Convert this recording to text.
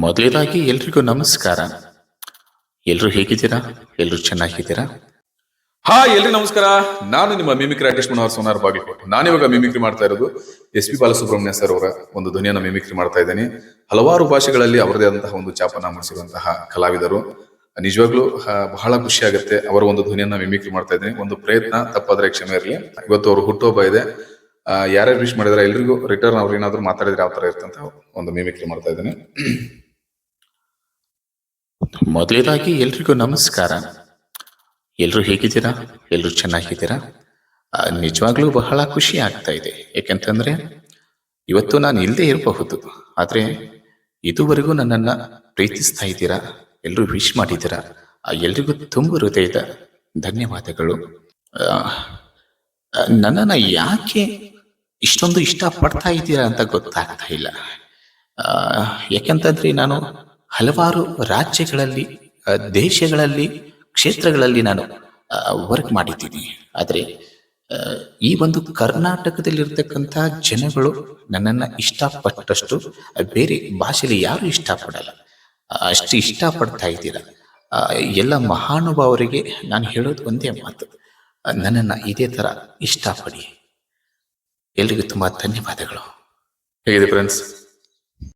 ಮೊದಲನೇದಾಗಿ ಎಲ್ರಿಗೂ ನಮಸ್ಕಾರ. ಎಲ್ರು ಹೇಗಿದ್ದೀರಾ? ಎಲ್ರು ಚೆನ್ನಾಗಿದ್ದೀರಾ? ಎಲ್ರಿ ನಮಸ್ಕಾರ. ನಾನು ನಿಮ್ಮ ಮಿಮಿಕ್ರಿ ಆರ್ಟಿಸ್ಟ್ ಮನೋಹರ್ ಸೋನಾರ್ ಬಾಗಲಕೋಟೆ. ನಾನಿವಾಗ ಮಿಮಿಕ್ರಿ ಮಾಡ್ತಾ ಇರೋದು SP ಬಾಲಸುಬ್ರಹ್ಮಣ್ಯ ಸರ್ ಅವರ ಒಂದು ಧ್ವನಿಯನ್ನ ಮಿಮಿಕ್ರಿ ಮಾಡ್ತಾ ಇದ್ದೇನೆ. ಹಲವಾರು ಭಾಷೆಗಳಲ್ಲಿ ಅವರದೇ ಆದಂತಹ ಒಂದು ಛಾಪನ್ನ ಮೂಡಿಸಿರುವಂತಹ ಕಲಾವಿದರು. ನಿಜವಾಗ್ಲೂ ಬಹಳ ಖುಷಿ ಆಗುತ್ತೆ ಅವರ ಒಂದು ಧ್ವನಿಯನ್ನ ಮಿಮಿಕ್ರಿ ಮಾಡ್ತಾ ಇದ್ದೇನೆ. ಒಂದು ಪ್ರಯತ್ನ ತಪ್ಪಾದ್ರೆ ಕ್ಷಮೆ ಇರಲಿ. ಇವತ್ತು ಅವರು ಹುಟ್ಟುಹಬ್ಬ ಇದೆ. ಯಾರ್ಯಾರು ವಿಶ್ ಮಾಡಿದ್ರೆ ಎಲ್ರಿಗೂ ರಿಟರ್ನ್ ಅವ್ರು ಏನಾದ್ರು ಮಾತಾಡಿದ್ರೆ ಯಾವ ತರ ಇರ್ತಂತ ಒಂದು ಮಿಮಿಕ್ರಿ ಮಾಡ್ತಾ ಇದ್ದೇನೆ. ಮೊದಲನೇದಾಗಿ ಎಲ್ರಿಗೂ ನಮಸ್ಕಾರ. ಎಲ್ರು ಹೇಗಿದ್ದೀರಾ? ಎಲ್ರು ಚೆನ್ನಾಗಿದ್ದೀರಾ? ನಿಜವಾಗ್ಲೂ ಬಹಳ ಖುಷಿ ಆಗ್ತಾ ಇದೆ. ಯಾಕಂತಂದ್ರೆ ಇವತ್ತು ನಾನು ಇಲ್ಲದೆ ಇರಬಹುದು, ಆದ್ರೆ ಇದುವರೆಗೂ ನನ್ನನ್ನ ಪ್ರೀತಿಸ್ತಾ ಇದ್ದೀರಾ, ಎಲ್ರು ವಿಶ್ ಮಾಡಿದ್ದೀರಾ. ಎಲ್ರಿಗೂ ತುಂಬ ಹೃದಯದ ಧನ್ಯವಾದಗಳು. ನನ್ನನ್ನ ಯಾಕೆ ಇಷ್ಟೊಂದು ಇಷ್ಟ ಪಡ್ತಾ ಇದ್ದೀರಾ ಅಂತ ಗೊತ್ತಾಗ್ತಾ ಇಲ್ಲ. ಯಾಕಂತಂದ್ರೆ ನಾನು ಹಲವಾರು ರಾಜ್ಯಗಳಲ್ಲಿ, ದೇಶಗಳಲ್ಲಿ, ಕ್ಷೇತ್ರಗಳಲ್ಲಿ ನಾನು ವರ್ಕ್ ಮಾಡಿದ್ದೀನಿ. ಆದರೆ ಈ ಒಂದು ಕರ್ನಾಟಕದಲ್ಲಿರ್ತಕ್ಕಂಥ ಜನಗಳು ನನ್ನನ್ನು ಇಷ್ಟಪಟ್ಟಷ್ಟು ಬೇರೆ ಭಾಷೆಯಲ್ಲಿ ಯಾರು ಇಷ್ಟಪಡಲ್ಲ. ಅಷ್ಟು ಇಷ್ಟಪಡ್ತಾ ಇದ್ದೀರ. ಎಲ್ಲ ಮಹಾನುಭಾವರಿಗೆ ನಾನು ಹೇಳೋದು ಒಂದೇ ಮಾತು, ನನ್ನನ್ನು ಇದೇ ಥರ ಇಷ್ಟಪಡಿ. ಎಲ್ರಿಗೂ ತುಂಬ ಧನ್ಯವಾದಗಳು. ಹೇಗಿದೆ ಫ್ರೆಂಡ್ಸ್?